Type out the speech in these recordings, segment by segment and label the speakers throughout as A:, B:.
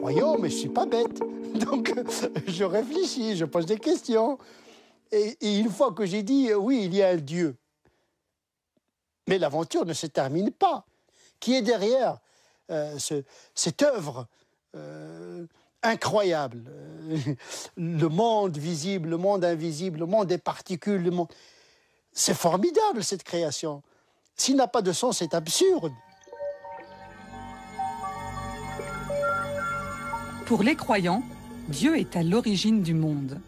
A: croyant, mais je ne suis pas bête. Donc, je réfléchis, je pose des questions. Et une fois que j'ai dit, oui, il y a un Dieu. Mais l'aventure ne se termine pas. Qui est derrière cette œuvre incroyable? Le monde visible, le monde invisible, le monde des particules, le monde... C'est formidable, cette création. S'il n'a pas de sens, c'est absurde.
B: Pour les croyants, Dieu est à l'origine du monde.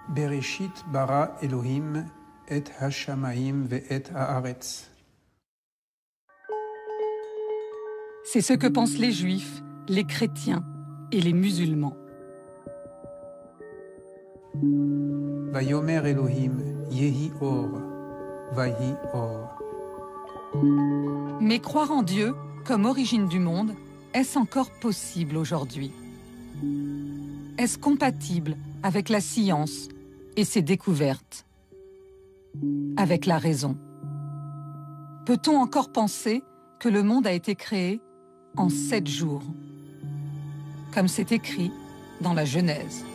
C: Bereshit bara Elohim et hashamayim ve'et haaretz.
B: C'est ce que pensent les Juifs, les chrétiens et les musulmans.
C: Vayomer Elohim yehi or, vahi or.
B: Mais croire en Dieu comme origine du monde, est-ce encore possible aujourd'hui? Est-ce compatible avec la science et ses découvertes? Avec la raison? Peut-on encore penser que le monde a été créé en 7 jours, comme c'est écrit dans la Genèse?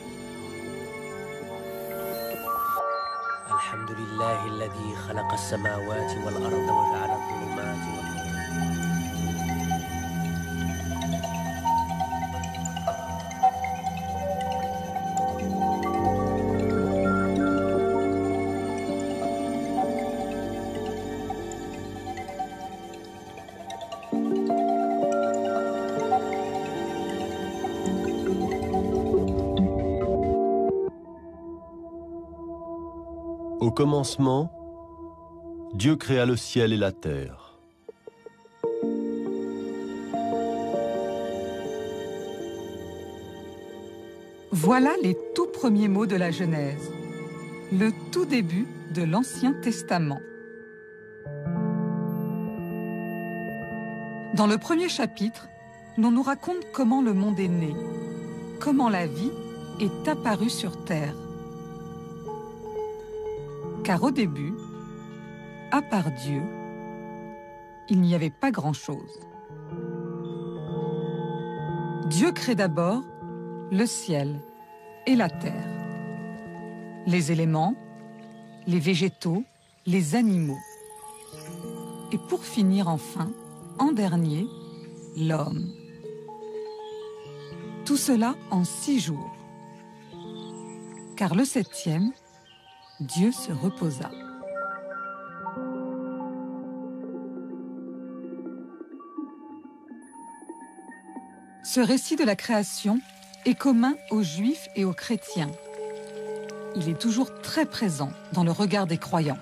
D: Alhamdulillahi alladhi khalaqa as-samawati wal arda wa ja'ala adh-dhulumati wan nur.
E: Au commencement, Dieu créa le ciel et la terre.
B: Voilà les tout premiers mots de la Genèse, le tout début de l'Ancien Testament. Dans le premier chapitre, l'on nous raconte comment le monde est né, comment la vie est apparue sur terre. Car au début, à part Dieu, il n'y avait pas grand-chose. Dieu crée d'abord le ciel et la terre, les éléments, les végétaux, les animaux. Et pour finir enfin, en dernier, l'homme. Tout cela en 6 jours. Car le 7e, Dieu se reposa. Ce récit de la création est commun aux Juifs et aux chrétiens. Il est toujours très présent dans le regard des croyants.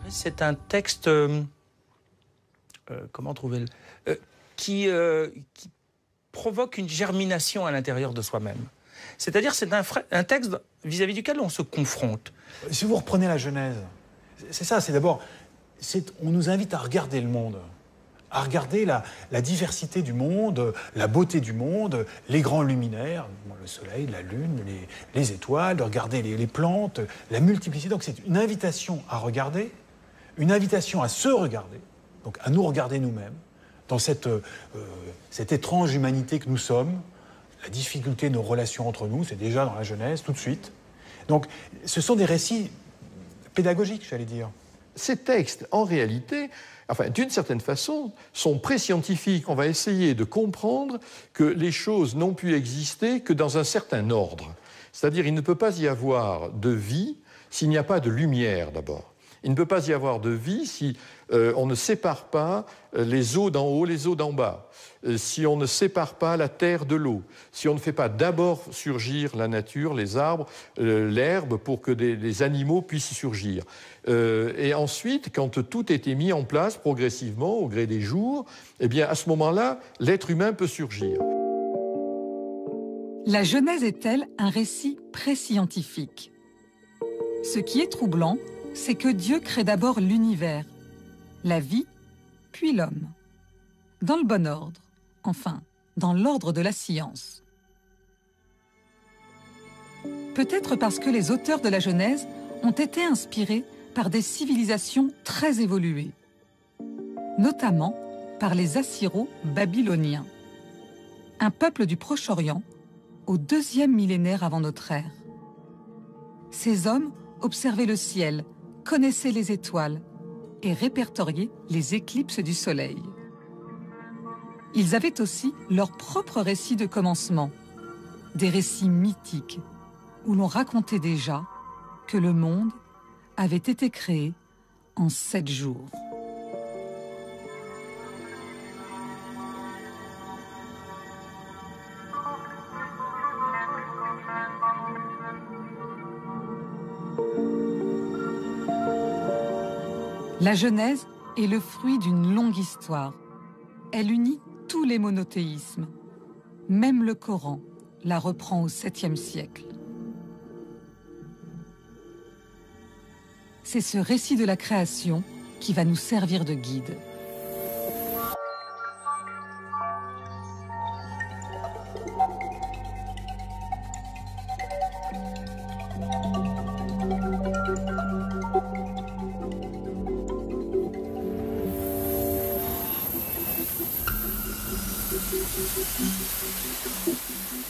F: C'est un texte, comment trouver, qui provoque une germination à l'intérieur de soi-même. C'est-à-dire c'est un texte vis-à-vis duquel on se confronte.
G: Si vous reprenez la Genèse, c'est ça, c'est d'abord, on nous invite à regarder le monde, à regarder la diversité du monde, la beauté du monde, les grands luminaires, le soleil, la lune, les étoiles, de regarder les plantes, la multiplicité. Donc c'est une invitation à regarder, une invitation à se regarder, donc à nous regarder nous-mêmes, dans cette étrange humanité que nous sommes, la difficulté de nos relations entre nous, c'est déjà dans la Genèse, tout de suite. Donc ce sont des récits pédagogiques, j'allais dire.
H: Ces textes, en réalité, enfin, d'une certaine façon, sont pré-scientifiques. On va essayer de comprendre que les choses n'ont pu exister que dans un certain ordre. C'est-à-dire, il ne peut pas y avoir de vie s'il n'y a pas de lumière, d'abord. Il ne peut pas y avoir de vie si on ne sépare pas les eaux d'en haut, les eaux d'en bas, si on ne sépare pas la terre de l'eau, si on ne fait pas d'abord surgir la nature, les arbres, l'herbe, pour que les animaux puissent surgir. Et ensuite, quand tout était mis en place progressivement, au gré des jours, eh bien, à ce moment-là, l'être humain peut surgir.
B: La Genèse est-elle un récit pré-scientifique? Ce qui est troublant, c'est que Dieu crée d'abord l'univers, la vie, puis l'homme. dans le bon ordre, enfin, dans l'ordre de la science. Peut-être parce que les auteurs de la Genèse ont été inspirés par des civilisations très évoluées, notamment par les Assyro-Babyloniens, un peuple du Proche-Orient au 2e millénaire avant notre ère. Ces hommes observaient le ciel, connaissaient les étoiles et répertoriaient les éclipses du soleil. Ils avaient aussi leur propre récit de commencement, des récits mythiques où l'on racontait déjà que le monde avait été créé en 7 jours. La Genèse est le fruit d'une longue histoire. Elle unit tous les monothéismes. Même le Coran la reprend au 7e siècle. C'est ce récit de la création qui va nous servir de guide.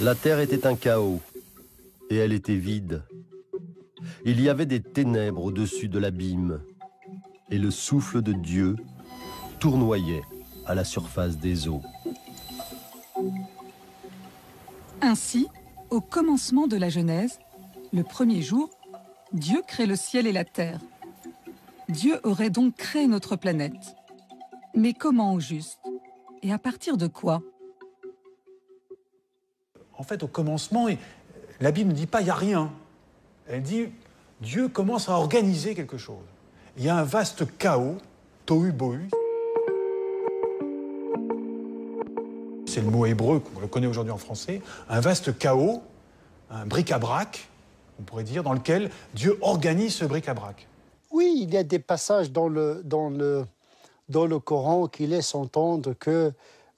E: La terre était un chaos, et elle était vide. Il y avait des ténèbres au-dessus de l'abîme, et le souffle de Dieu tournoyait à la surface des eaux.
B: Ainsi, au commencement de la Genèse, le premier jour, Dieu crée le ciel et la terre. Dieu aurait donc créé notre planète. Mais comment au juste? Et à partir de quoi?
G: En fait, au commencement, la Bible ne dit pas « il n'y a rien ». Elle dit « Dieu commence à organiser quelque chose ». Il y a un vaste chaos, tohu-bohu. C'est le mot hébreu qu'on le connaît aujourd'hui en français. Un vaste chaos, un bric-à-brac, on pourrait dire, dans lequel Dieu organise ce bric-à-brac.
A: Oui, il y a des passages dans le Coran qui laissent entendre que,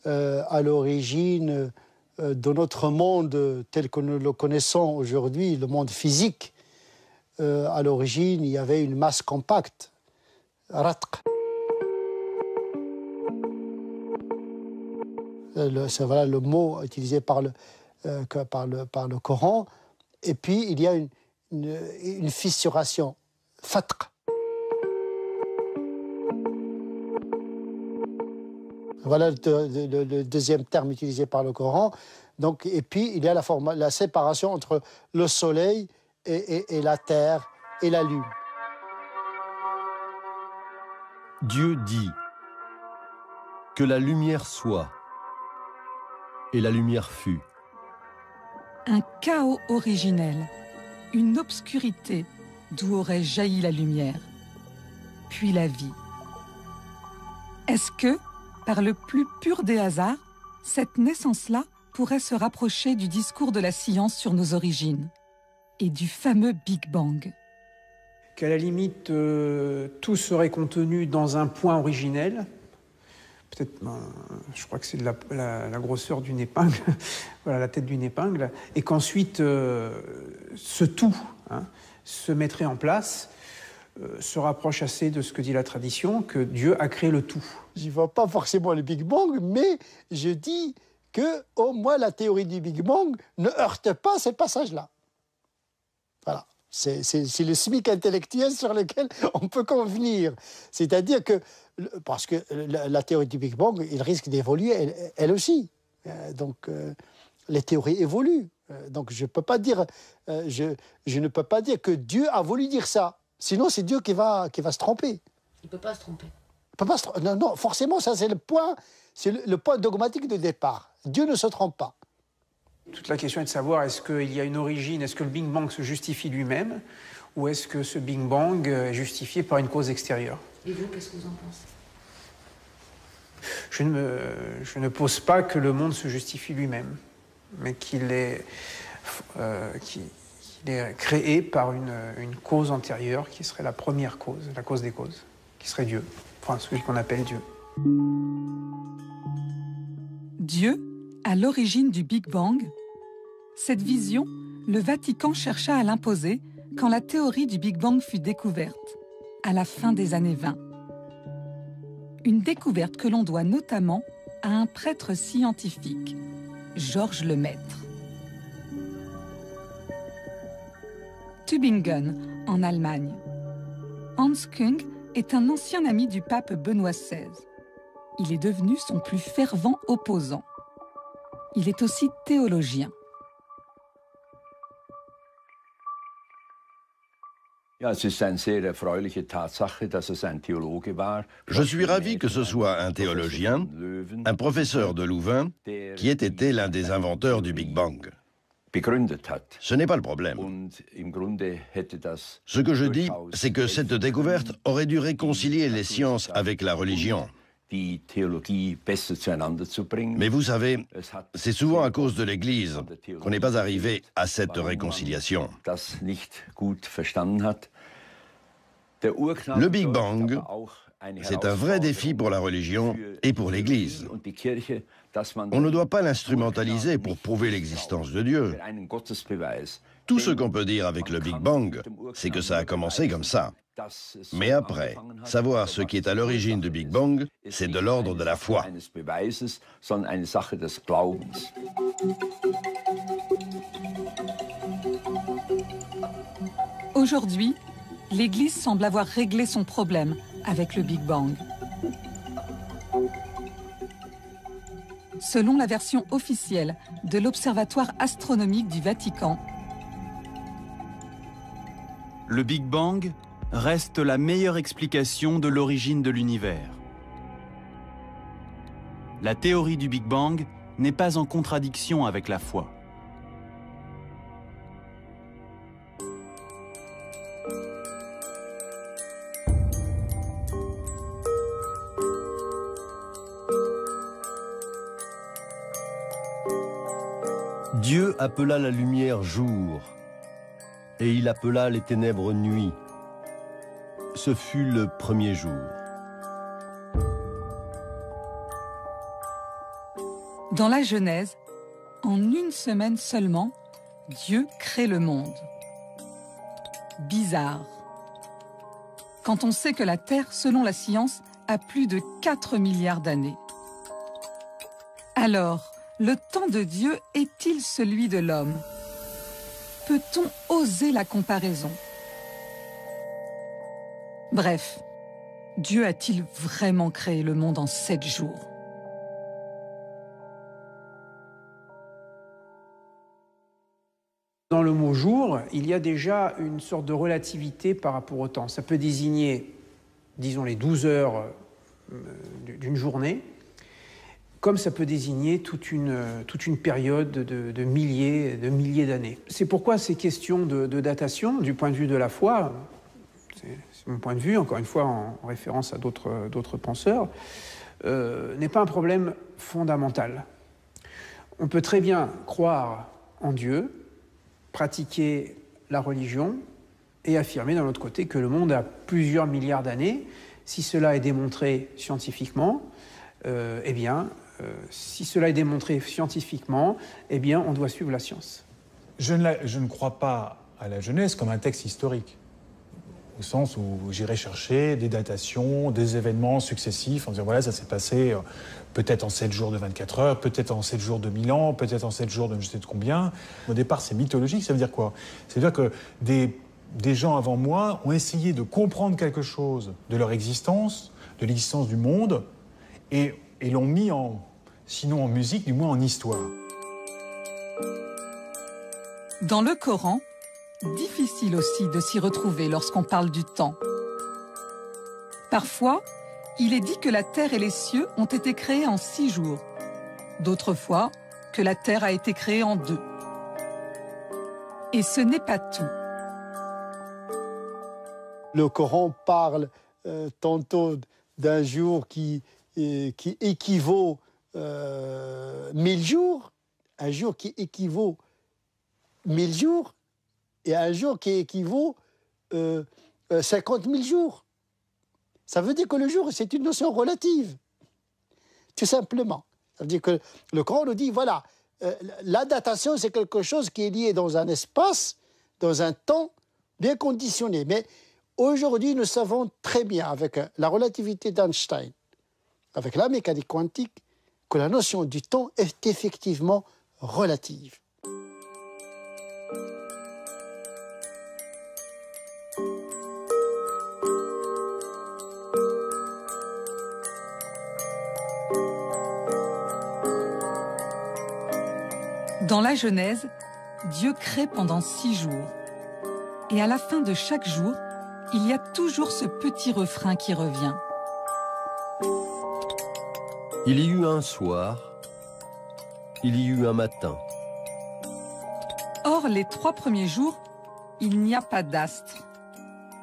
A: à l'origine de notre monde tel que nous le connaissons aujourd'hui, le monde physique, à l'origine, il y avait une masse compacte, ratq. C'est voilà le mot utilisé par le Coran. Et puis, il y a une fissuration, fatq. Voilà le deuxième terme utilisé par le Coran. Donc, et puis, il y a la séparation entre le soleil et la terre et la lune.
E: Dieu dit que la lumière soit, et la lumière fut.
B: Un chaos originel, une obscurité d'où aurait jailli la lumière, puis la vie. Est-ce que, par le plus pur des hasards, cette naissance-là pourrait se rapprocher du discours de la science sur nos origines et du fameux Big Bang?
C: Qu'à la limite, tout serait contenu dans un point originel. Peut-être, je crois que c'est de la grosseur d'une épingle, voilà, la tête d'une épingle, et qu'ensuite, ce tout se mettrait en place, se rapproche assez de ce que dit la tradition, que Dieu a créé le tout.
A: Je ne vois pas forcément le Big Bang, mais je dis que, au moins, la théorie du Big Bang ne heurte pas ces passages-là. Voilà. C'est le SMIC intellectuel sur lequel on peut convenir. C'est-à-dire que, parce que la théorie du Big Bang, il risque d'évoluer elle aussi. Donc, les théories évoluent. Donc, je ne peux pas dire que Dieu a voulu dire ça. Sinon, c'est Dieu qui va se tromper.
I: Il ne peut pas se tromper.
A: Non, forcément, ça c'est le point dogmatique de départ. Dieu ne se trompe pas.
C: Toute la question est de savoir, est-ce qu'il y a une origine, est-ce que le Big Bang se justifie lui-même, ou est-ce que ce Big Bang est justifié par une cause extérieure?
I: Et vous, qu'est-ce que vous en pensez?
C: Je ne pose pas que le monde se justifie lui-même, mais qu'il est créé par une cause antérieure qui serait la première cause, la cause des causes, qui serait Dieu, enfin celui qu'on appelle Dieu.
B: Dieu, à l'origine du Big Bang, cette vision, le Vatican chercha à l'imposer quand la théorie du Big Bang fut découverte, à la fin des années 20. Une découverte que l'on doit notamment à un prêtre scientifique, Georges Lemaître. Tübingen, en Allemagne. Hans Küng est un ancien ami du pape Benoît XVI. Il est devenu son plus fervent opposant. Il est aussi théologien.
J: Je suis ravi que ce soit un théologien, un professeur de Louvain, qui ait été l'un des inventeurs du Big Bang. Ce n'est pas le problème. Ce que je dis, c'est que cette découverte aurait dû réconcilier les sciences avec la religion. Mais vous savez, c'est souvent à cause de l'Église qu'on n'est pas arrivé à cette réconciliation. Le Big Bang, c'est un vrai défi pour la religion et pour l'Église. On ne doit pas l'instrumentaliser pour prouver l'existence de Dieu. Tout ce qu'on peut dire avec le Big Bang, c'est que ça a commencé comme ça. Mais après, savoir ce qui est à l'origine du Big Bang, c'est de l'ordre de la foi.
B: Aujourd'hui, l'Église semble avoir réglé son problème avec le Big Bang. Selon la version officielle de l'Observatoire astronomique du Vatican,
K: le Big Bang reste la meilleure explication de l'origine de l'univers. La théorie du Big Bang n'est pas en contradiction avec la foi.
E: Dieu appela la lumière jour, et il appela les ténèbres nuit. Ce fut le premier jour.
B: Dans la Genèse, en une semaine seulement, Dieu crée le monde. Bizarre. Quand on sait que la Terre, selon la science, a plus de 4 milliards d'années. Alors, le temps de Dieu est-il celui de l'homme? Peut-on oser la comparaison? Bref, Dieu a-t-il vraiment créé le monde en 7 jours?
C: Dans le mot « jour », il y a déjà une sorte de relativité par rapport au temps. Ça peut désigner, disons, les 12 heures d'une journée, comme ça peut désigner toute une période de milliers d'années. C'est pourquoi ces questions de datation, du point de vue de la foi, c'est mon point de vue, encore une fois en référence à d'autres penseurs, n'est pas un problème fondamental. On peut très bien croire en Dieu, pratiquer la religion et affirmer d'un autre côté que le monde a plusieurs milliards d'années. Si cela est démontré scientifiquement, si cela est démontré scientifiquement, eh bien, on doit suivre la science.
G: Je ne crois pas à la Genèse comme un texte historique, au sens où j'irai chercher des datations, des événements successifs, en disant voilà, ça s'est passé peut-être en 7 jours de 24 heures, peut-être en 7 jours de 1000 ans, peut-être en 7 jours de je sais de combien. Au départ, c'est mythologique, ça veut dire quoi? Ça veut dire que des gens avant moi ont essayé de comprendre quelque chose de leur existence, de l'existence du monde, et l'ont mis sinon en musique, du moins en histoire.
B: Dans le Coran, difficile aussi de s'y retrouver lorsqu'on parle du temps. Parfois, il est dit que la terre et les cieux ont été créés en 6 jours. D'autres fois, que la terre a été créée en 2. Et ce n'est pas tout.
A: Le Coran parle tantôt d'un jour qui équivaut 1000 jours, un jour qui équivaut 1000 jours, et un jour qui équivaut 50 000 jours. Ça veut dire que le jour, c'est une notion relative, tout simplement. Ça veut dire que le Coran nous dit, voilà, la datation, c'est quelque chose qui est lié dans un espace, dans un temps bien conditionné. Mais aujourd'hui, nous savons très bien, avec la relativité d'Einstein, avec la mécanique quantique, que la notion du temps est effectivement relative.
B: Dans la Genèse, Dieu crée pendant 6 jours. Et à la fin de chaque jour, il y a toujours ce petit refrain qui revient.
E: Il y eut un soir, il y eut un matin.
B: Or, les 3 premiers jours, il n'y a pas d'astres.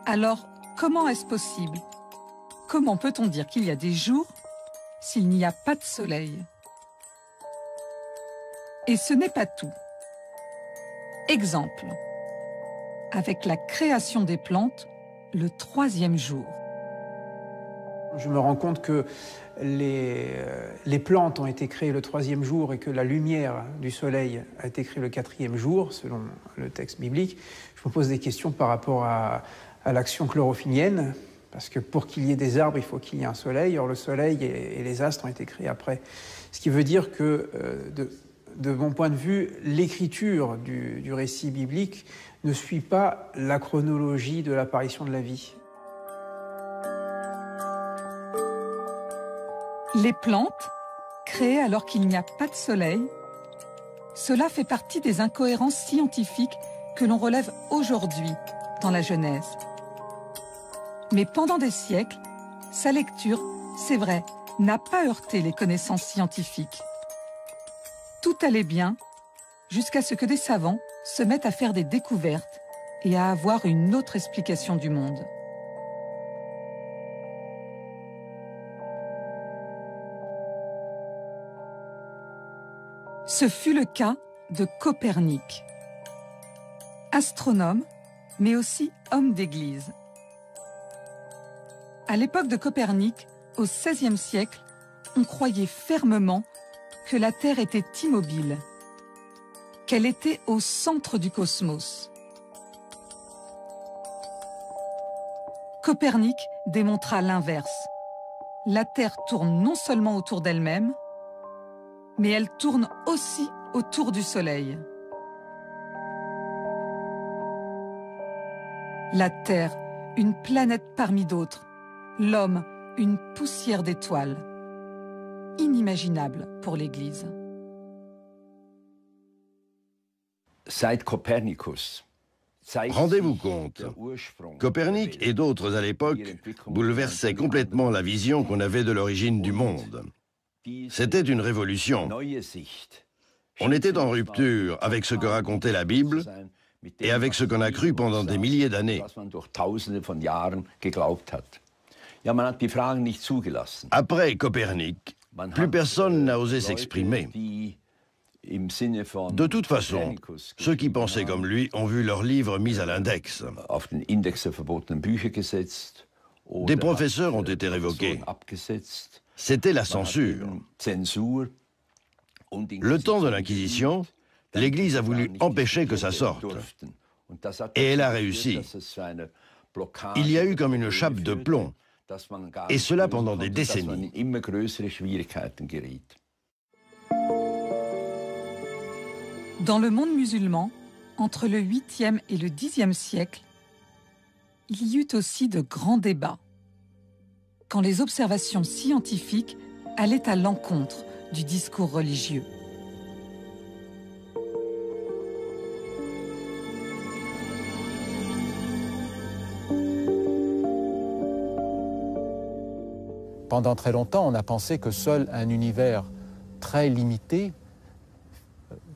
B: Alors, comment est-ce possible? Comment peut-on dire qu'il y a des jours s'il n'y a pas de soleil? Et ce n'est pas tout. Exemple, avec la création des plantes, le 3e jour.
C: Je me rends compte que les plantes ont été créées le 3e jour et que la lumière du soleil a été créée le 4e jour, selon le texte biblique. Je me pose des questions par rapport à l'action chlorophyllienne, parce que pour qu'il y ait des arbres, il faut qu'il y ait un soleil. Or, le soleil et les astres ont été créés après. Ce qui veut dire que, de mon point de vue, l'écriture du récit biblique ne suit pas la chronologie de l'apparition de la vie.
B: Les plantes, créées alors qu'il n'y a pas de soleil, cela fait partie des incohérences scientifiques que l'on relève aujourd'hui dans la Genèse. Mais pendant des siècles, sa lecture, c'est vrai, n'a pas heurté les connaissances scientifiques. Tout allait bien, jusqu'à ce que des savants se mettent à faire des découvertes et à avoir une autre explication du monde. Ce fut le cas de Copernic. Astronome, mais aussi homme d'église. À l'époque de Copernic, au XVIe siècle, on croyait fermement que la Terre était immobile, qu'elle était au centre du cosmos. Copernic démontra l'inverse. La Terre tourne non seulement autour d'elle-même, mais elle tourne aussi autour du Soleil. La Terre, une planète parmi d'autres. L'homme, une poussière d'étoiles. Inimaginable pour l'Église.
J: Rendez-vous compte, Copernic et d'autres à l'époque bouleversaient complètement la vision qu'on avait de l'origine du monde. C'était une révolution. On était en rupture avec ce que racontait la Bible et avec ce qu'on a cru pendant des milliers d'années. Après Copernic, plus personne n'a osé s'exprimer. De toute façon, ceux qui pensaient comme lui ont vu leurs livres mis à l'index. Des professeurs ont été révoqués. C'était la censure. Le temps de l'Inquisition, l'Église a voulu empêcher que ça sorte. Et elle a réussi. Il y a eu comme une chape de plomb. Et cela pendant des décennies.
B: Dans le monde musulman, entre le 8e et le 10e siècle, il y eut aussi de grands débats, quand les observations scientifiques allaient à l'encontre du discours religieux.
L: Pendant très longtemps, on a pensé que seul un univers très limité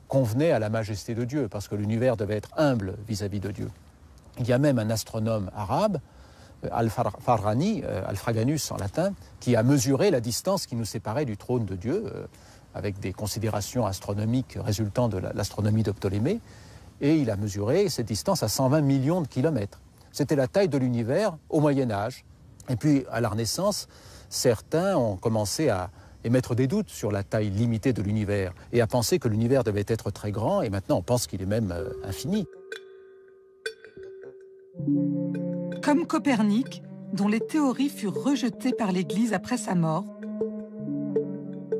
L: convenait à la majesté de Dieu, parce que l'univers devait être humble vis-à-vis de Dieu. Il y a même un astronome arabe, Alfraganus en latin, qui a mesuré la distance qui nous séparait du trône de Dieu, avec des considérations astronomiques résultant de l'astronomie de Ptolémée, et il a mesuré cette distance à 120 millions de kilomètres. C'était la taille de l'univers au Moyen Âge. Et puis, à la Renaissance, certains ont commencé à émettre des doutes sur la taille limitée de l'univers et à penser que l'univers devait être très grand et maintenant on pense qu'il est même infini.
B: Comme Copernic, dont les théories furent rejetées par l'Église après sa mort,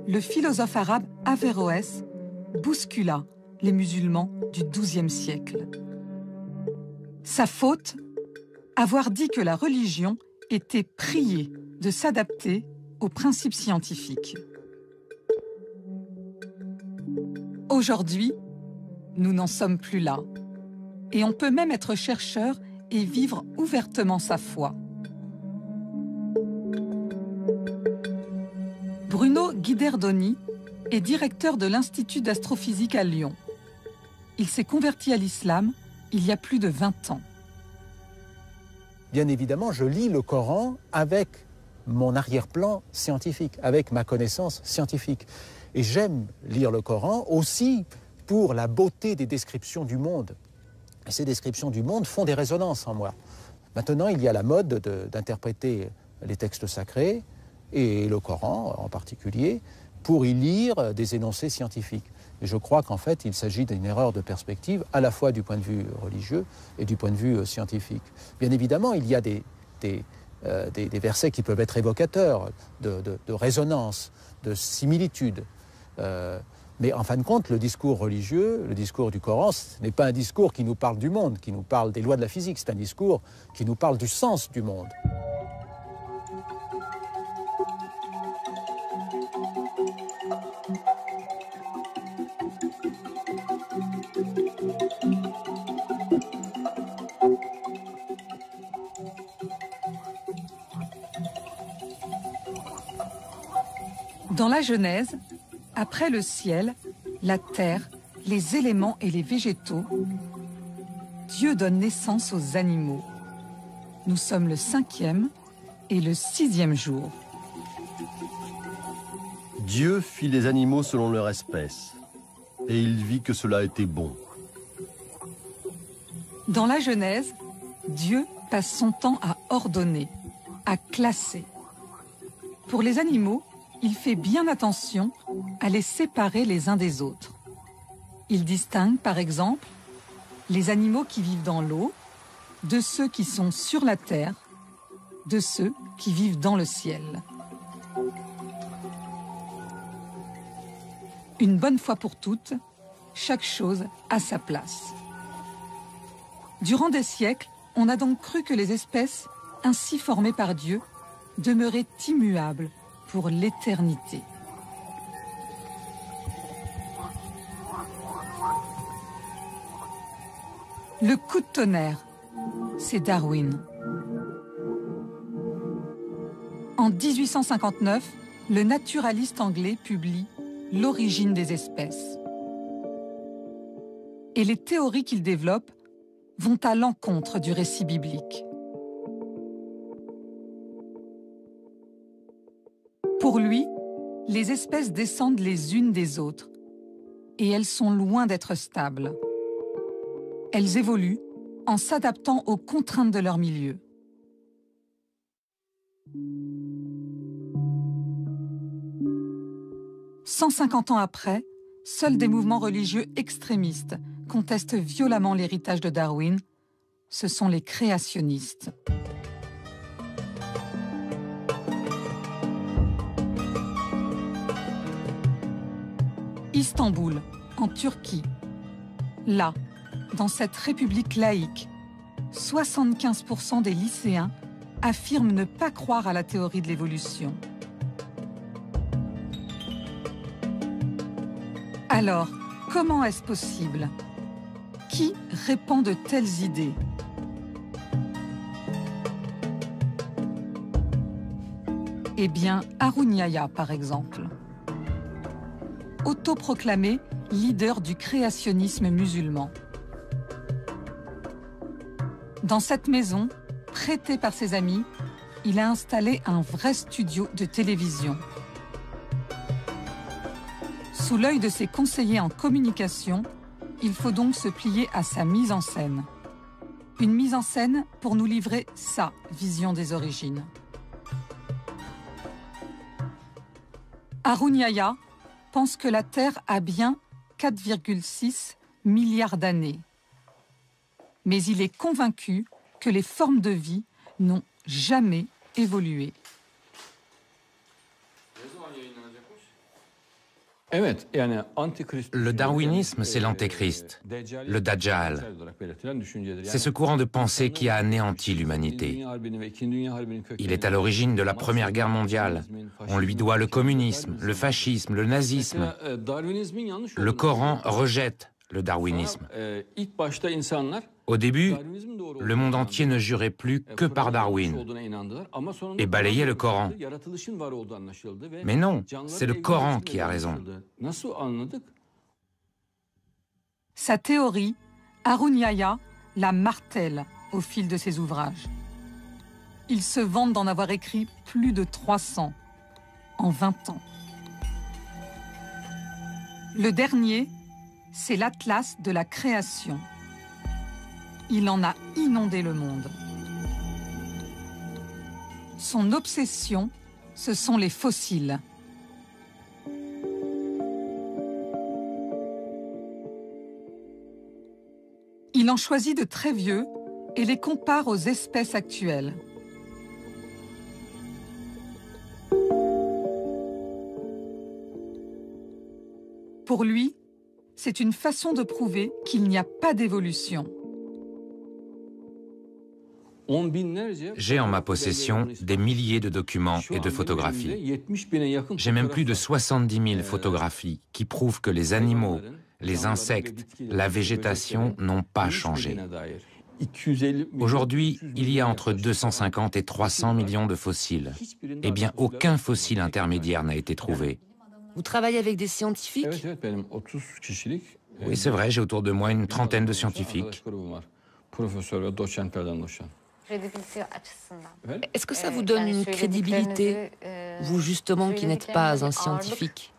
B: le philosophe arabe Averroès bouscula les musulmans du XIIe siècle. Sa faute, avoir dit que la religion était priée de s'adapter aux principes scientifiques. Aujourd'hui, nous n'en sommes plus là. Et on peut même être chercheur et vivre ouvertement sa foi. Bruno Guiderdoni est directeur de l'Institut d'astrophysique à Lyon. Il s'est converti à l'islam il y a plus de 20 ans.
L: Bien évidemment, je lis le Coran avec mon arrière-plan scientifique, avec ma connaissance scientifique. Et j'aime lire le Coran aussi pour la beauté des descriptions du monde. Et ces descriptions du monde font des résonances en moi. Maintenant, il y a la mode d'interpréter les textes sacrés, et le Coran en particulier, pour y lire des énoncés scientifiques. Et je crois qu'en fait, il s'agit d'une erreur de perspective, à la fois du point de vue religieux et du point de vue scientifique. Bien évidemment, il y a des versets qui peuvent être évocateurs de résonance, de similitude. Mais en fin de compte, le discours religieux, le discours du Coran, ce n'est pas un discours qui nous parle du monde, qui nous parle des lois de la physique, c'est un discours qui nous parle du sens du monde.
B: Dans la Genèse, après le ciel, la terre, les éléments et les végétaux, Dieu donne naissance aux animaux. Nous sommes le 5e et le 6e jour.
E: Dieu fit les animaux selon leur espèce, et il vit que cela était bon.
B: Dans la Genèse, Dieu passe son temps à ordonner, à classer. Pour les animaux, il fait bien attention à les séparer les uns des autres. Il distingue, par exemple, les animaux qui vivent dans l'eau de ceux qui sont sur la terre, de ceux qui vivent dans le ciel. Une bonne fois pour toutes, chaque chose a sa place. Durant des siècles, on a donc cru que les espèces, ainsi formées par Dieu, demeuraient immuables pour l'éternité. Le coup de tonnerre, c'est Darwin. En 1859, le naturaliste anglais publie L'origine des espèces. Et les théories qu'il développe vont à l'encontre du récit biblique. Pour lui, les espèces descendent les unes des autres et elles sont loin d'être stables. Elles évoluent en s'adaptant aux contraintes de leur milieu. « 150 ans après, seuls des mouvements religieux extrémistes contestent violemment l'héritage de Darwin. Ce sont les créationnistes. Istanbul, en Turquie. Là, dans cette république laïque, 75% des lycéens affirment ne pas croire à la théorie de l'évolution. Alors, comment est-ce possible? Qui répand de telles idées? Eh bien, Harun Yahya, par exemple. Autoproclamé leader du créationnisme musulman. Dans cette maison, prêtée par ses amis, il a installé un vrai studio de télévision. Sous l'œil de ses conseillers en communication, il faut donc se plier à sa mise en scène. Une mise en scène pour nous livrer sa vision des origines. Harun Yahya pense que la Terre a bien 4,6 milliards d'années. Mais il est convaincu que les formes de vie n'ont jamais évolué.
M: Le darwinisme, c'est l'antéchrist, le Dajjal. C'est ce courant de pensée qui a anéanti l'humanité. Il est à l'origine de la Première Guerre mondiale. On lui doit le communisme, le fascisme, le nazisme. Le Coran rejette le darwinisme. Au début, le monde entier ne jurait plus que par Darwin et balayait le Coran. Mais non, c'est le Coran qui a raison.
B: Sa théorie, Harun Yahya la martèle au fil de ses ouvrages. Il se vante d'en avoir écrit plus de 300 en 20 ans. Le dernier, c'est l'Atlas de la création. Il en a inondé le monde. Son obsession, ce sont les fossiles. Il en choisit de très vieux et les compare aux espèces actuelles. Pour lui, c'est une façon de prouver qu'il n'y a pas d'évolution.
M: J'ai en ma possession des milliers de documents et de photographies. J'ai même plus de 70 000 photographies qui prouvent que les animaux, les insectes, la végétation n'ont pas changé. Aujourd'hui, il y a entre 250 et 300 millions de fossiles. Eh bien, aucun fossile intermédiaire n'a été trouvé.
I: Vous travaillez avec des scientifiques?
M: Oui, c'est vrai, j'ai autour de moi une trentaine de scientifiques.
I: Est-ce que ça vous donne une crédibilité, vous justement qui n'êtes pas un scientifique?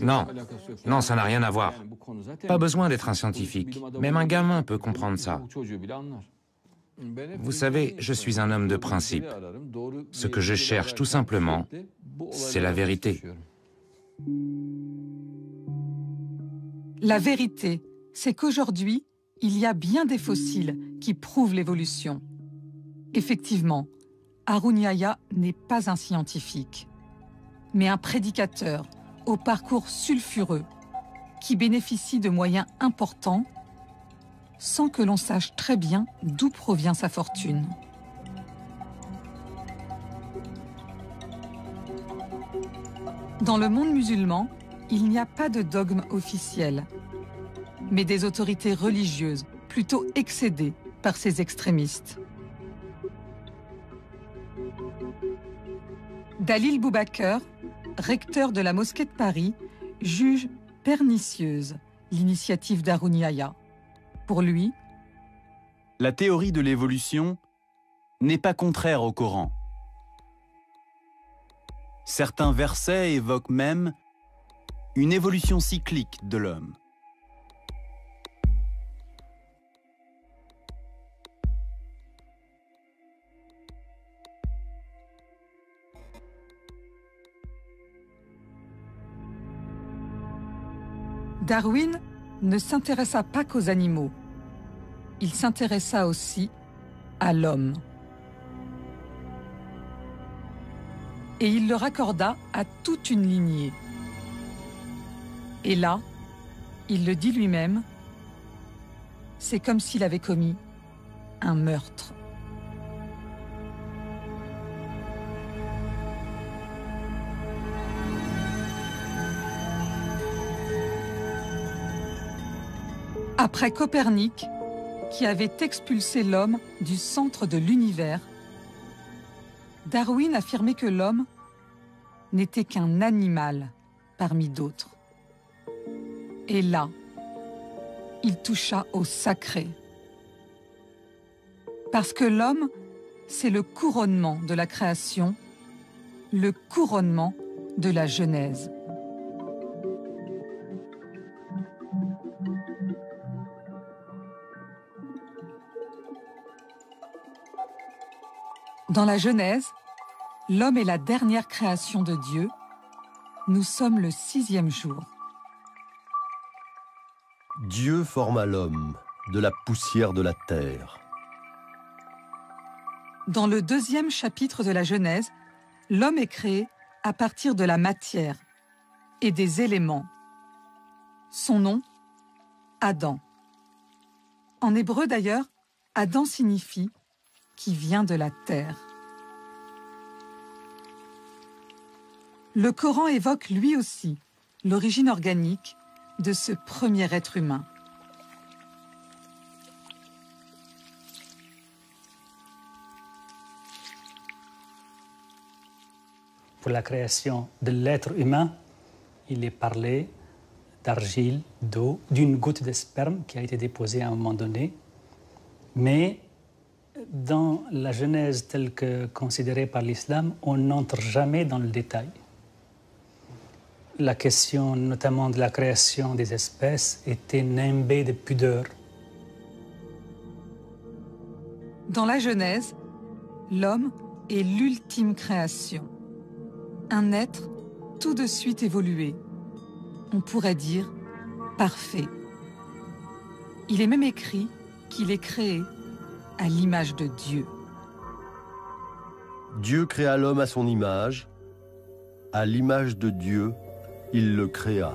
M: Non, non, ça n'a rien à voir. Pas besoin d'être un scientifique. Même un gamin peut comprendre ça. Vous savez, je suis un homme de principe. Ce que je cherche tout simplement, c'est la vérité.
B: La vérité, c'est qu'aujourd'hui, il y a bien des fossiles qui prouvent l'évolution. Effectivement, Harun Yahya n'est pas un scientifique, mais un prédicateur au parcours sulfureux qui bénéficie de moyens importants sans que l'on sache très bien d'où provient sa fortune. Dans le monde musulman, il n'y a pas de dogme officiel, mais des autorités religieuses plutôt excédées par ces extrémistes. Dalil Boubaker, recteur de la mosquée de Paris, juge pernicieuse l'initiative d'Harun Yahya. Pour lui,
K: la théorie de l'évolution n'est pas contraire au Coran. Certains versets évoquent même une évolution cyclique de l'homme.
B: Darwin ne s'intéressa pas qu'aux animaux. Il s'intéressa aussi à l'homme. Et il le raccorda à toute une lignée. Et là, il le dit lui-même, c'est comme s'il avait commis un meurtre. Après Copernic, qui avait expulsé l'homme du centre de l'univers, Darwin affirmait que l'homme n'était qu'un animal parmi d'autres. Et là, il toucha au sacré. Parce que l'homme, c'est le couronnement de la création, le couronnement de la Genèse. Dans la Genèse, L'homme est la dernière création de Dieu. Nous sommes le 6e jour.
E: Dieu forma l'homme de la poussière de la terre.
B: Dans le 2e chapitre de la Genèse, l'homme est créé à partir de la matière et des éléments. Son nom, Adam. En hébreu d'ailleurs, Adam signifie « qui vient de la terre ». Le Coran évoque lui aussi l'origine organique de ce premier être humain.
N: Pour la création de l'être humain, il est parlé d'argile, d'eau, d'une goutte de sperme qui a été déposée à un moment donné. Mais dans la Genèse telle que considérée par l'islam, on n'entre jamais dans le détail. La question notamment de la création des espèces était nimbée de pudeur.
B: Dans la Genèse, l'homme est l'ultime création. Un être tout de suite évolué. On pourrait dire parfait. Il est même écrit qu'il est créé à l'image de Dieu.
E: Dieu créa l'homme à son image. À l'image de Dieu, il le créa.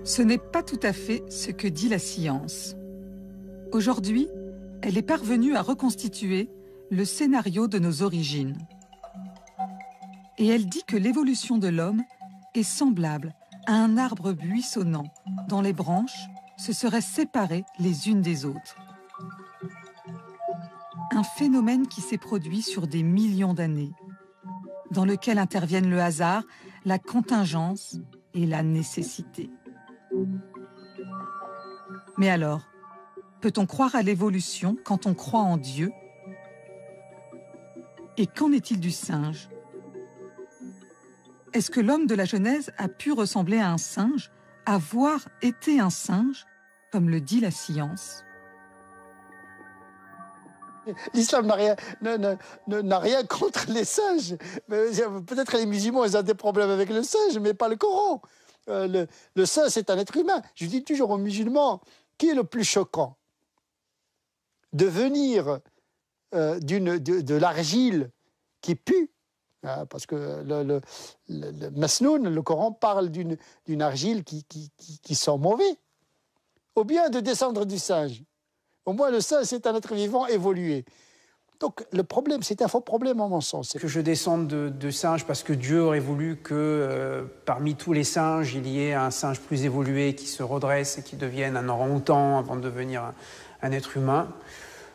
B: Ce n'est pas tout à fait ce que dit la science. Aujourd'hui, elle est parvenue à reconstituer le scénario de nos origines. Et elle dit que l'évolution de l'homme est semblable à un arbre buissonnant dont les branches se seraient séparées les unes des autres. Un phénomène qui s'est produit sur des millions d'années, dans lequel interviennent le hasard, la contingence et la nécessité. Mais alors, peut-on croire à l'évolution quand on croit en Dieu? Et qu'en est-il du singe? Est-ce que l'homme de la Genèse a pu ressembler à un singe, avoir été un singe, comme le dit la science?
A: L'islam n'a rien contre les singes. Peut-être les musulmans, ils ont des problèmes avec le singe, mais pas le Coran. Le singe, c'est un être humain. Je dis toujours aux musulmans, qui est le plus choquant? De venir de l'argile qui pue, hein, parce que le Masnoun, le Coran parle d'une argile qui sent mauvais, ou bien de descendre du singe. Au moins, le singe, c'est un être vivant évolué. Donc, le problème, c'est un faux problème, en mon sens.
C: Que je descende de singe parce que Dieu aurait voulu que parmi tous les singes, il y ait un singe plus évolué qui se redresse et qui devienne un orang-outan avant de devenir un être humain.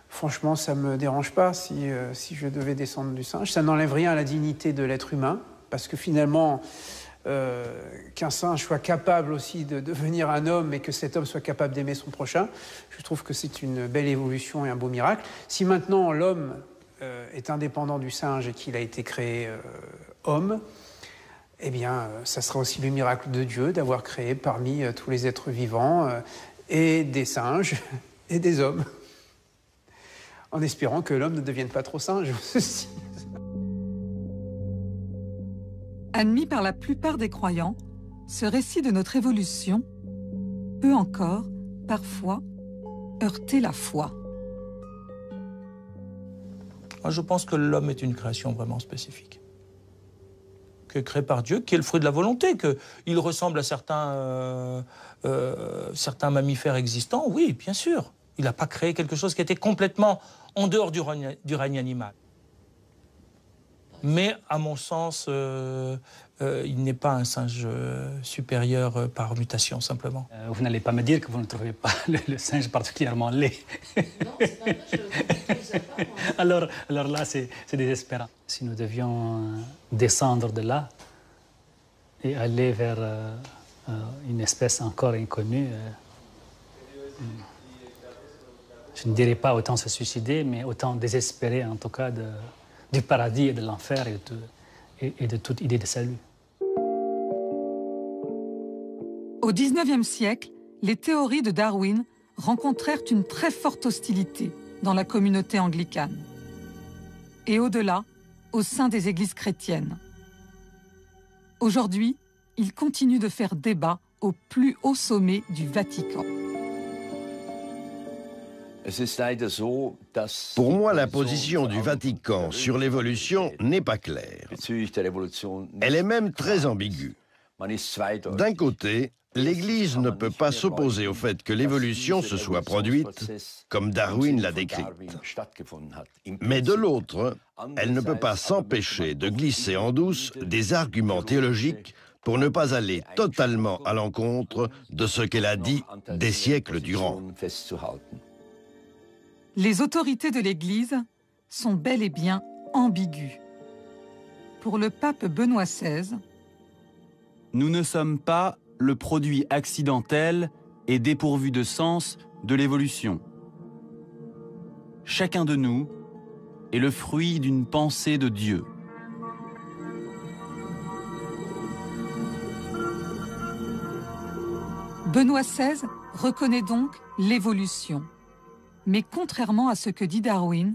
C: Franchement, ça ne me dérange pas si je devais descendre du singe. Ça n'enlève rien à la dignité de l'être humain, parce que finalement, qu'un singe soit capable aussi de devenir un homme et que cet homme soit capable d'aimer son prochain, je trouve que c'est une belle évolution et un beau miracle. Si maintenant l'homme est indépendant du singe et qu'il a été créé homme, eh bien, ça sera aussi le miracle de Dieu d'avoir créé parmi tous les êtres vivants et des singes et des hommes. En espérant que l'homme ne devienne pas trop singe aussi.
B: Admis par la plupart des croyants, ce récit de notre évolution peut encore, parfois, heurter la foi.
F: Moi, je pense que l'homme est une création vraiment spécifique, qui est créé par Dieu, qui est le fruit de la volonté, qu'il ressemble à certains mammifères existants, oui, bien sûr. Il n'a pas créé quelque chose qui était complètement en dehors du règne animal. Mais, à mon sens, il n'est pas un singe supérieur par mutation, simplement.
N: Vous n'allez pas me dire que vous ne trouvez pas le singe particulièrement laid.
I: Non, c'est pas vrai, je le trouve
N: alors là, c'est désespérant. Si nous devions descendre de là et aller vers une espèce encore inconnue, je ne dirais pas autant se suicider, mais autant désespérer, en tout cas, du paradis et de l'enfer et de toute idée de salut.
B: Au XIXe siècle, les théories de Darwin rencontrèrent une très forte hostilité, dans la communauté anglicane. Et au-delà, au sein des églises chrétiennes. Aujourd'hui, il continue de faire débat au plus haut sommet du Vatican.
J: Pour moi, la position du Vatican sur l'évolution n'est pas claire. Elle est même très ambiguë. D'un côté, l'Église ne peut pas s'opposer au fait que l'évolution se soit produite comme Darwin l'a décrite. Mais de l'autre, elle ne peut pas s'empêcher de glisser en douce des arguments théologiques pour ne pas aller totalement à l'encontre de ce qu'elle a dit des siècles durant.
B: Les autorités de l'Église sont bel et bien ambiguës. Pour le pape Benoît XVI,
K: nous ne sommes pas le produit accidentel et dépourvu de sens de l'évolution. Chacun de nous est le fruit d'une pensée de Dieu.
B: Benoît XVI reconnaît donc l'évolution. Mais contrairement à ce que dit Darwin,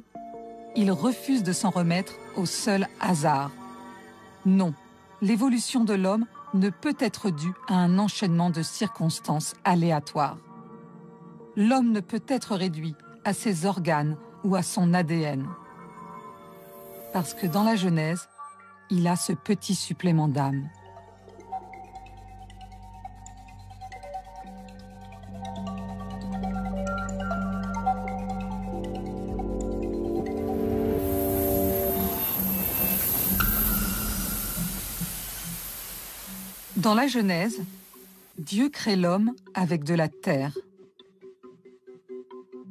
B: il refuse de s'en remettre au seul hasard. Non, l'évolution de l'homme ne peut être due à un enchaînement de circonstances aléatoires. L'homme ne peut être réduit à ses organes ou à son ADN. Parce que dans la Genèse, il a ce petit supplément d'âme. Dans la Genèse, Dieu crée l'homme avec de la terre.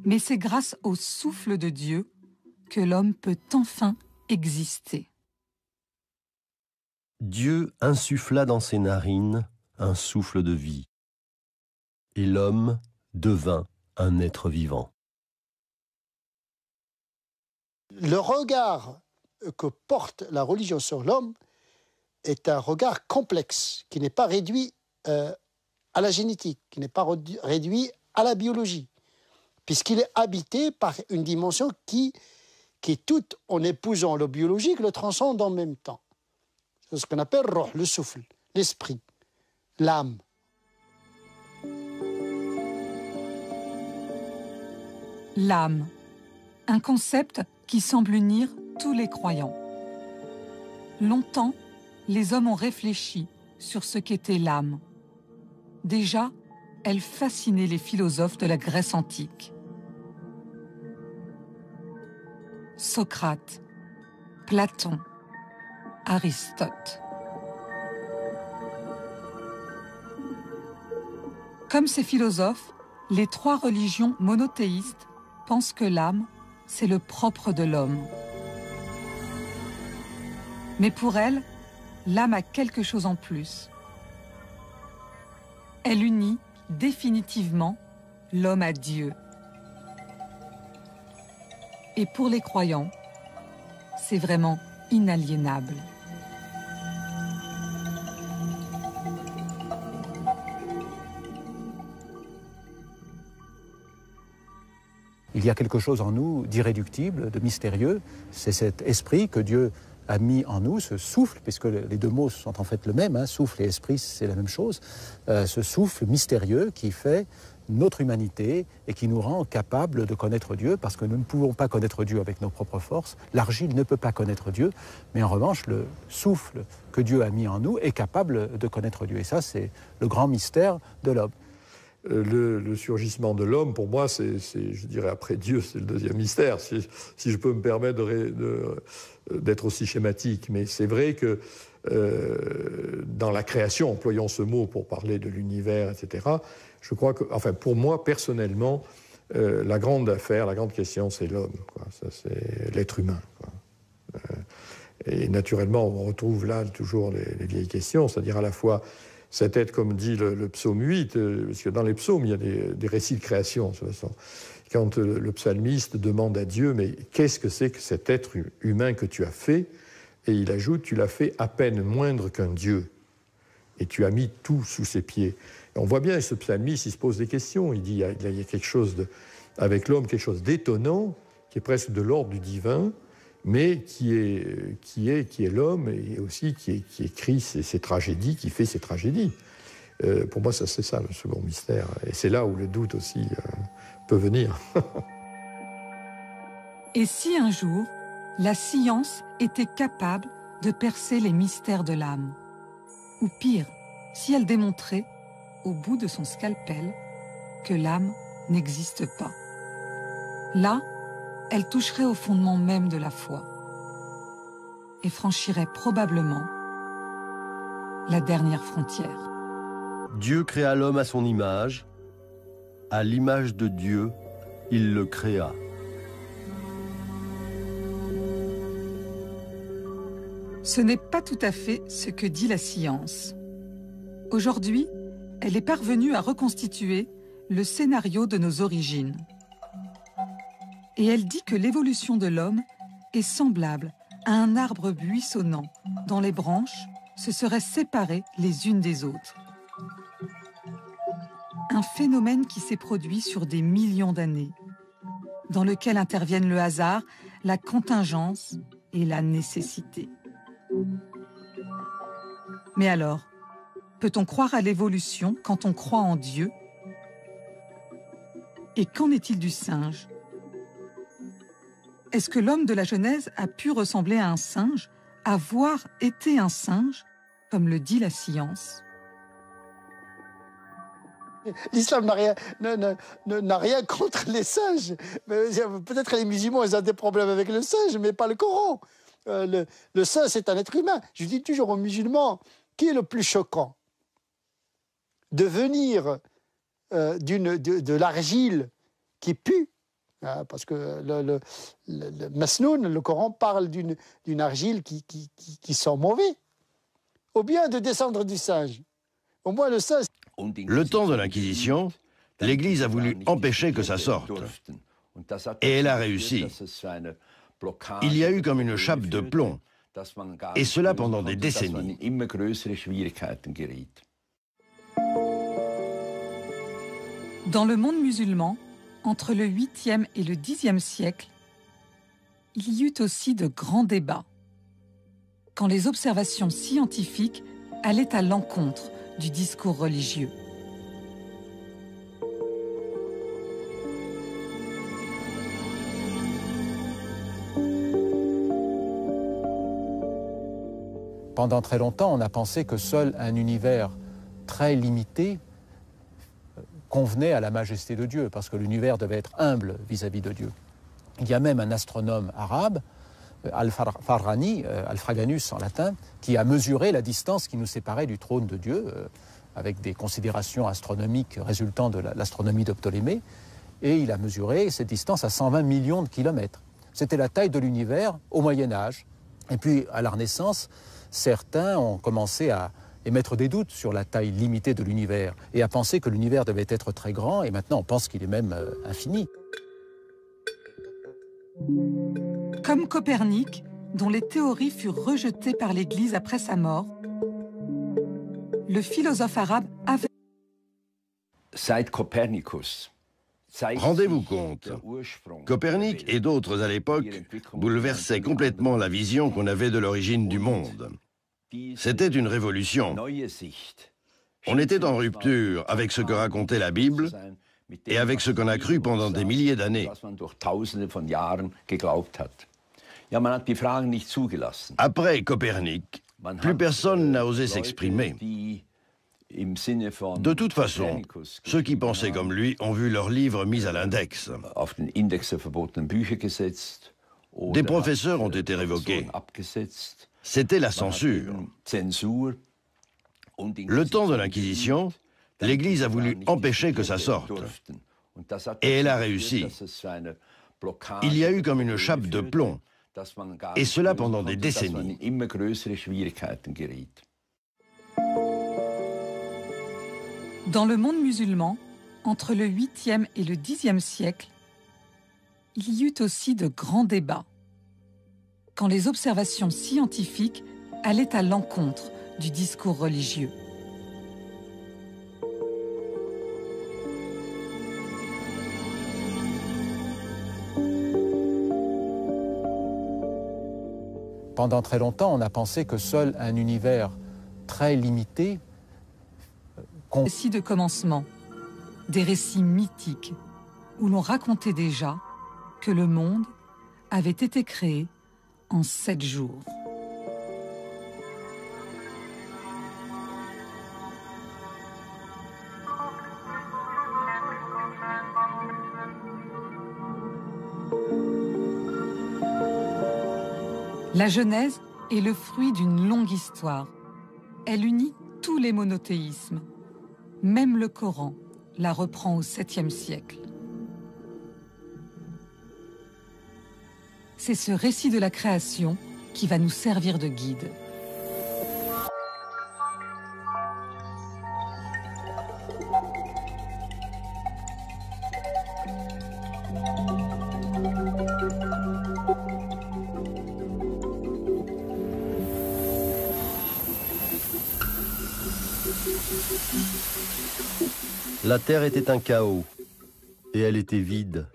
B: Mais c'est grâce au souffle de Dieu que l'homme peut enfin exister.
E: Dieu insuffla dans ses narines un souffle de vie, et l'homme devint un être vivant.
A: Le regard que porte la religion sur l'homme est un regard complexe, qui n'est pas réduit à la génétique, qui n'est pas réduit à la biologie, puisqu'il est habité par une dimension qui toute, en épousant le biologique, le transcende en même temps. C'est ce qu'on appelle roh, le souffle, l'esprit, l'âme.
B: L'âme, un concept qui semble unir tous les croyants. Longtemps, les hommes ont réfléchi sur ce qu'était l'âme. Déjà, elle fascinait les philosophes de la Grèce antique. Socrate, Platon, Aristote. Comme ces philosophes, les trois religions monothéistes pensent que l'âme, c'est le propre de l'homme. Mais pour elles, l'âme a quelque chose en plus. Elle unit définitivement l'homme à Dieu. Et pour les croyants, c'est vraiment inaliénable.
L: Il y a quelque chose en nous d'irréductible, de mystérieux. C'est cet esprit que Dieu a mis en nous, ce souffle, puisque les deux mots sont en fait le même, hein, souffle et esprit, c'est la même chose, ce souffle mystérieux qui fait notre humanité et qui nous rend capables de connaître Dieu, parce que nous ne pouvons pas connaître Dieu avec nos propres forces. L'argile ne peut pas connaître Dieu, mais en revanche, le souffle que Dieu a mis en nous est capable de connaître Dieu. Et ça, c'est le grand mystère de l'homme.
H: Le surgissement de l'homme, pour moi, c'est, je dirais, après Dieu, c'est le deuxième mystère, si je peux me permettre d'être aussi schématique. Mais c'est vrai que dans la création, employons ce mot pour parler de l'univers, etc., je crois que, enfin, pour moi, personnellement, la grande affaire, la grande question, c'est l'homme, quoi. Ça, c'est l'être humain, quoi. Et naturellement, on retrouve là toujours les vieilles questions, c'est-à-dire à la fois cet être, comme dit le psaume 8, parce que dans les psaumes, il y a des récits de création, de toute façon. Quand le psalmiste demande à Dieu, mais qu'est-ce que c'est que cet être humain que tu as fait? Et il ajoute, tu l'as fait à peine moindre qu'un Dieu. Et tu as mis tout sous ses pieds. Et on voit bien, ce psalmiste, il se pose des questions. Il dit, il y a quelque chose avec l'homme, quelque chose d'étonnant. qui est presque de l'ordre du divin, mais qui est l'homme et aussi qui écrit ses tragédies, qui fait ses tragédies. Pour moi, c'est ça le second mystère. Et c'est là où le doute aussi peut venir.
B: Et si un jour, la science était capable de percer les mystères de l'âme? Ou pire, si elle démontrait, au bout de son scalpel, que l'âme n'existe pas? Là, elle toucherait au fondement même de la foi et franchirait probablement la dernière frontière.
E: Dieu créa l'homme à son image. À l'image de Dieu, il le créa.
B: Ce n'est pas tout à fait ce que dit la science. Aujourd'hui, elle est parvenue à reconstituer le scénario de nos origines. Et elle dit que l'évolution de l'homme est semblable à un arbre buissonnant dont les branches se seraient séparées les unes des autres. Un phénomène qui s'est produit sur des millions d'années, dans lequel interviennent le hasard, la contingence et la nécessité. Mais alors, peut-on croire à l'évolution quand on croit en Dieu? Et qu'en est-il du singe? Est-ce que l'homme de la Genèse a pu ressembler à un singe, avoir été un singe, comme le dit la science?
A: L'islam n'a rien contre les singes. Peut-être les musulmans ils ont des problèmes avec le singe, mais pas le Coran. Le singe, c'est un être humain. Je dis toujours aux musulmans, qui est le plus choquant? De venir de l'argile qui pue, hein, parce que le Masnoun, le Coran parle d'une argile qui sent mauvais, ou bien de descendre du singe. Au moins le singe...
J: Le temps de l'Inquisition, l'Église a voulu empêcher que ça sorte. Et elle a réussi. Il y a eu comme une chape de plomb, et cela pendant des décennies.
B: Dans le monde musulman, entre le 8e et le 10e siècle, il y eut aussi de grands débats, quand les observations scientifiques allaient à l'encontre du discours religieux.
L: Pendant très longtemps, on a pensé que seul un univers très limité convenait à la majesté de Dieu, parce que l'univers devait être humble vis-à-vis de Dieu. Il y a même un astronome arabe, Alfraganus en latin, qui a mesuré la distance qui nous séparait du trône de Dieu, avec des considérations astronomiques résultant de l'astronomie de Ptolémée, et il a mesuré cette distance à 120 millions de kilomètres. C'était la taille de l'univers au Moyen-Âge. Et puis, à la Renaissance, certains ont commencé à émettre des doutes sur la taille limitée de l'univers et à penser que l'univers devait être très grand, et maintenant on pense qu'il est même infini.
B: Comme Copernic, dont les théories furent rejetées par l'Église après sa mort, le philosophe arabe avait...
J: Rendez-vous compte, Copernic et d'autres à l'époque bouleversaient complètement la vision qu'on avait de l'origine du monde. C'était une révolution. On était en rupture avec ce que racontait la Bible et avec ce qu'on a cru pendant des milliers d'années. Après Copernic, plus personne n'a osé s'exprimer. De toute façon, ceux qui pensaient comme lui ont vu leurs livres mis à l'index. Des professeurs ont été révoqués. C'était la censure. Le temps de l'Inquisition, l'Église a voulu empêcher que ça sorte. Et elle a réussi. Il y a eu comme une chape de plomb, et cela pendant des décennies.
B: Dans le monde musulman, entre le 8e et le 10e siècle, il y eut aussi de grands débats, quand les observations scientifiques allaient à l'encontre du discours religieux.
L: Pendant très longtemps, on a pensé que seul un univers très limité...
B: Des récits de commencement, des récits mythiques, où l'on racontait déjà que le monde avait été créé en 7 jours. La Genèse est le fruit d'une longue histoire. Elle unit tous les monothéismes. Même le Coran la reprend au 7e siècle. C'est ce récit de la création qui va nous servir de guide.
E: La terre était un chaos, et elle était vide.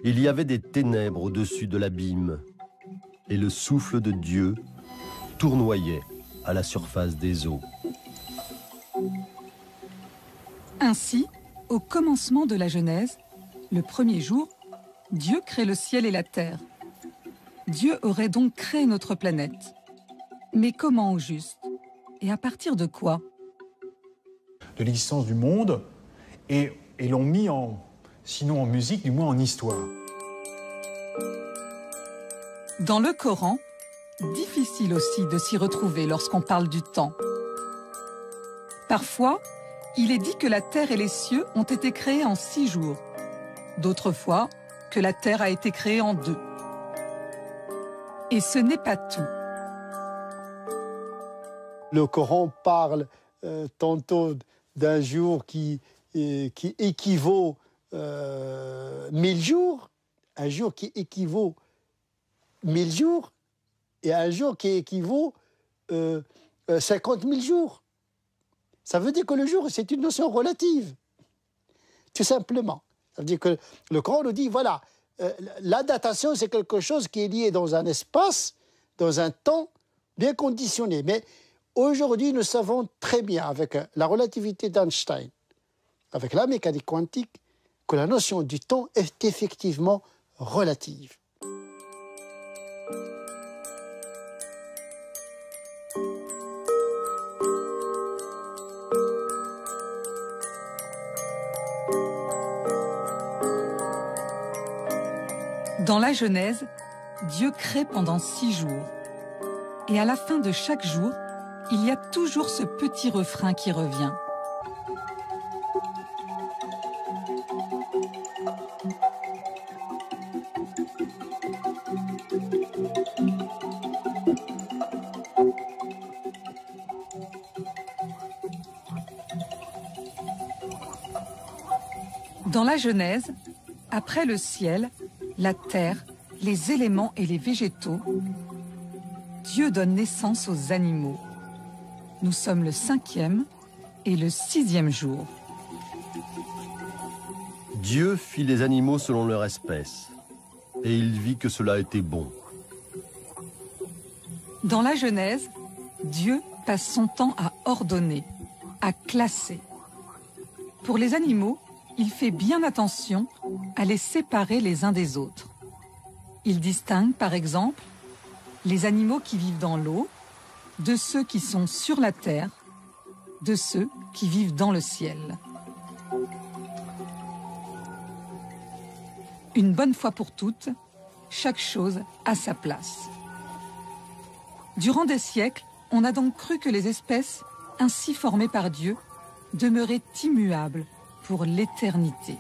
E: Il y avait des ténèbres au-dessus de l'abîme, et le souffle de Dieu tournoyait à la surface des eaux.
B: Ainsi, au commencement de la Genèse, le premier jour, Dieu crée le ciel et la terre. Dieu aurait donc créé notre planète. Mais comment au juste? Et à partir de quoi?
G: De l'existence du monde et l'ont mis sinon en musique, du moins en histoire.
B: Dans le Coran, difficile aussi de s'y retrouver lorsqu'on parle du temps. Parfois, il est dit que la terre et les cieux ont été créés en 6 jours. D'autres fois, que la terre a été créée en 2. Et ce n'est pas tout.
A: Le Coran parle tantôt d'un jour qui équivaut 1000 jours, un jour qui équivaut 1000 jours, et un jour qui équivaut 50 000 jours. Ça veut dire que le jour, c'est une notion relative, tout simplement. Ça veut dire que le Coran nous dit, voilà, la datation, c'est quelque chose qui est lié dans un espace, dans un temps bien conditionné. Mais aujourd'hui, nous savons très bien, avec la relativité d'Einstein, avec la mécanique quantique, que la notion du temps est effectivement relative.
B: Dans la Genèse, Dieu crée pendant 6 jours. Et à la fin de chaque jour, il y a toujours ce petit refrain qui revient. Dans la Genèse, après le ciel, la terre, les éléments et les végétaux, Dieu donne naissance aux animaux. Nous sommes le 5e et le 6e jour.
E: Dieu fit les animaux selon leur espèce, et il vit que cela était bon.
B: Dans la Genèse, Dieu passe son temps à ordonner, à classer. Pour les animaux, il fait bien attention à les séparer les uns des autres. Il distingue, par exemple, les animaux qui vivent dans l'eau de ceux qui sont sur la terre, de ceux qui vivent dans le ciel. Une bonne fois pour toutes, chaque chose a sa place. Durant des siècles, on a donc cru que les espèces, ainsi formées par Dieu, demeuraient immuables pour l'éternité.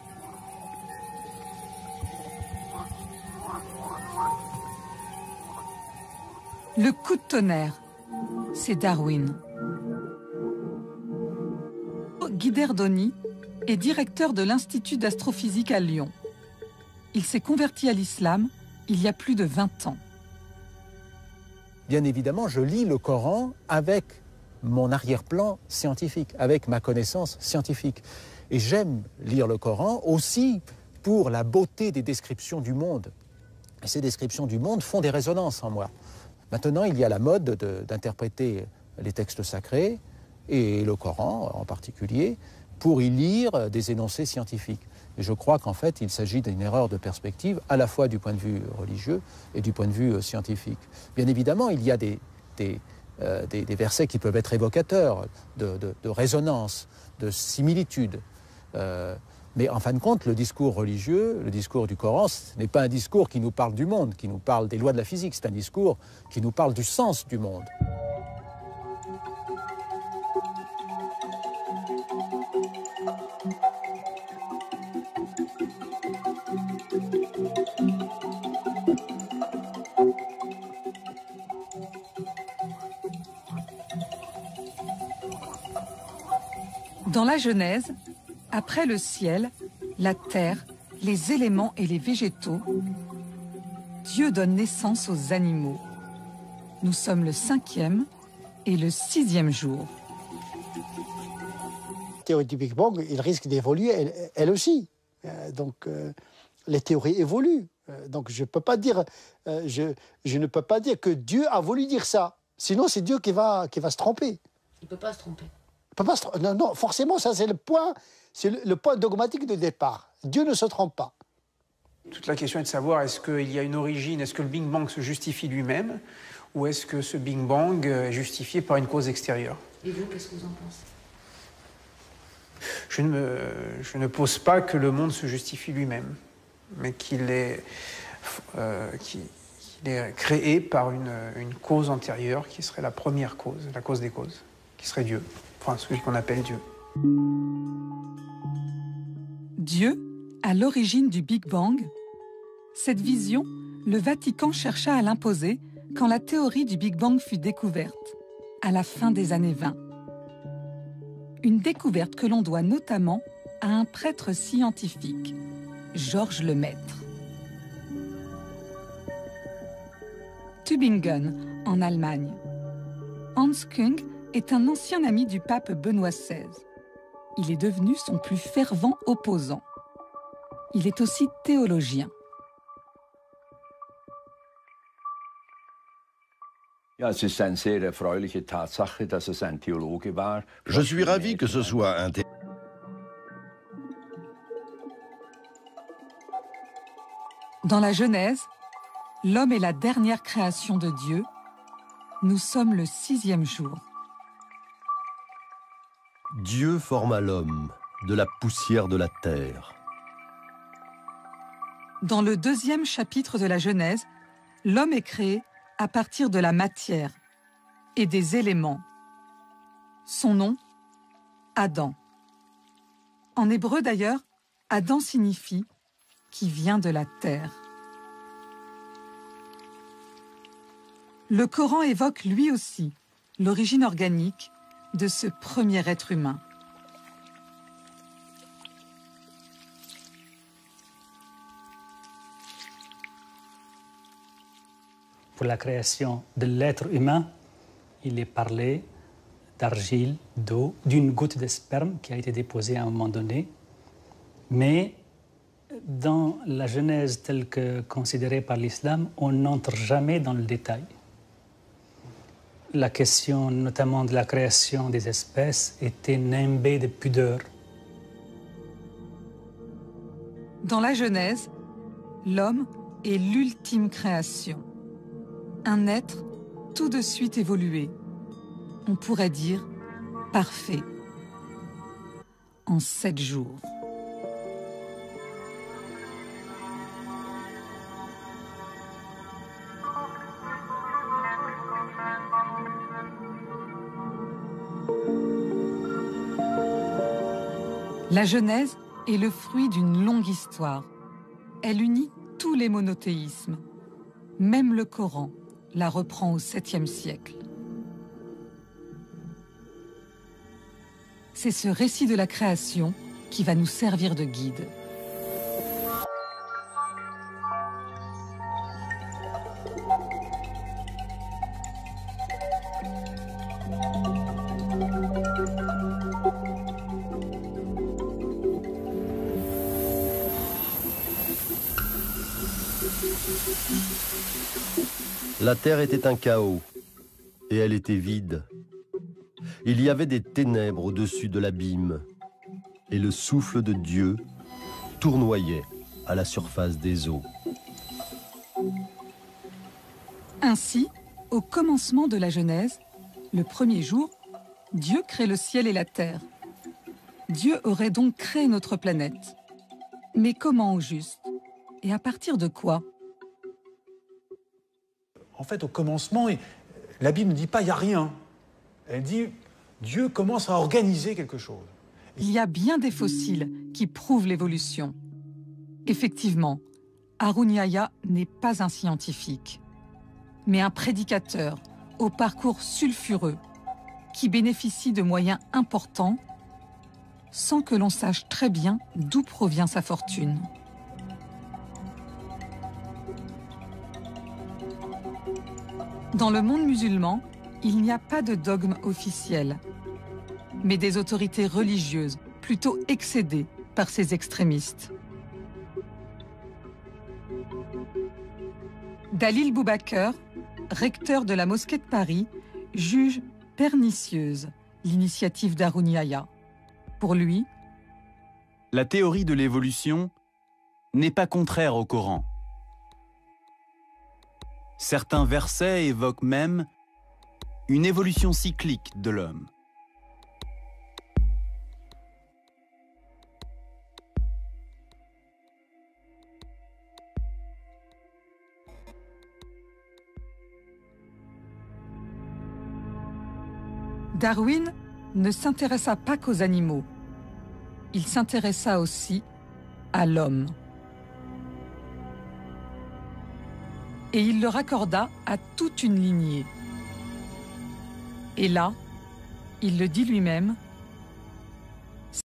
B: Le coup de tonnerre, c'est Darwin. Guiderdoni est directeur de l'Institut d'astrophysique à Lyon. Il s'est converti à l'islam il y a plus de 20 ans.
L: Bien évidemment, je lis le Coran avec mon arrière-plan scientifique, avec ma connaissance scientifique. Et j'aime lire le Coran aussi pour la beauté des descriptions du monde. Et ces descriptions du monde font des résonances en moi. Maintenant, il y a la mode d'interpréter les textes sacrés, et le Coran en particulier, pour y lire des énoncés scientifiques. Et je crois qu'en fait, il s'agit d'une erreur de perspective, à la fois du point de vue religieux et du point de vue scientifique. Bien évidemment, il y a des versets qui peuvent être évocateurs de résonance, de similitude. Mais en fin de compte, le discours religieux, le discours du Coran, ce n'est pas un discours qui nous parle du monde, qui nous parle des lois de la physique, c'est un discours qui nous parle du sens du monde.
B: Dans la Genèse, après le ciel, la terre, les éléments et les végétaux, Dieu donne naissance aux animaux. Nous sommes le 5e et le 6e jour.
A: La théorie du Big Bang, il risque d'évoluer elle aussi. Les théories évoluent. Donc je peux pas dire, je ne peux pas dire que Dieu a voulu dire ça. Sinon, c'est Dieu qui va se tromper.
I: Il ne peut pas se tromper.
A: Non, forcément, ça c'est le point dogmatique de départ. Dieu ne se trompe pas.
C: Toute la question est de savoir, est-ce qu'il y a une origine, est-ce que le Big Bang se justifie lui-même, ou est-ce que ce Big Bang est justifié par une cause extérieure?
I: Et vous, qu'est-ce que vous en pensez?
C: Je ne pose pas que le monde se justifie lui-même, mais qu'il est créé par une cause antérieure qui serait la première cause, la cause des causes, qui serait Dieu. Enfin, celui qu'on appelle Dieu.
B: Dieu, à l'origine du Big Bang, cette vision, le Vatican chercha à l'imposer quand la théorie du Big Bang fut découverte, à la fin des années 20. Une découverte que l'on doit notamment à un prêtre scientifique, Georges Lemaître. Tübingen, en Allemagne. Hans Küng est un ancien ami du pape Benoît XVI. Il est devenu son plus fervent opposant. Il est aussi théologien.
J: Je suis ravi que ce soit un théologien.
B: Dans la Genèse, l'homme est la dernière création de Dieu. Nous sommes le 6e jour.
E: Dieu forma l'homme de la poussière de la terre.
B: Dans le 2e chapitre de la Genèse, l'homme est créé à partir de la matière et des éléments. Son nom, Adam. En hébreu d'ailleurs, Adam signifie « qui vient de la terre ». Le Coran évoque lui aussi l'origine organique de ce premier être humain.
N: Pour la création de l'être humain, il est parlé d'argile, d'eau, d'une goutte de sperme qui a été déposée à un moment donné. Mais dans la Genèse telle que considérée par l'islam, on n'entre jamais dans le détail. La question notamment de la création des espèces était nimbée de pudeur.
B: Dans la Genèse, l'homme est l'ultime création. Un être tout de suite évolué. On pourrait dire parfait. En 7 jours. La Genèse est le fruit d'une longue histoire. Elle unit tous les monothéismes. Même le Coran la reprend au 7e siècle. C'est ce récit de la création qui va nous servir de guide.
E: La terre était un chaos, et elle était vide. Il y avait des ténèbres au-dessus de l'abîme, et le souffle de Dieu tournoyait à la surface des eaux.
B: Ainsi, au commencement de la Genèse, le premier jour, Dieu crée le ciel et la terre. Dieu aurait donc créé notre planète. Mais comment au juste? Et à partir de quoi?
G: En fait, au commencement, la Bible ne dit pas « il n'y a rien ». Elle dit « Dieu commence à organiser quelque chose ».
B: Il y a bien des fossiles qui prouvent l'évolution. Effectivement, Harun Yahya n'est pas un scientifique, mais un prédicateur au parcours sulfureux qui bénéficie de moyens importants sans que l'on sache très bien d'où provient sa fortune. Dans le monde musulman, il n'y a pas de dogme officiel, mais des autorités religieuses plutôt excédées par ces extrémistes. Dalil Boubaker, recteur de la mosquée de Paris, juge pernicieuse l'initiative d'Harun Yahya. Pour lui,
K: la théorie de l'évolution n'est pas contraire au Coran. Certains versets évoquent même une évolution cyclique de l'homme.
B: Darwin ne s'intéressa pas qu'aux animaux. Il s'intéressa aussi à l'homme. Et il le raccorda à toute une lignée. Et là, il le dit lui-même,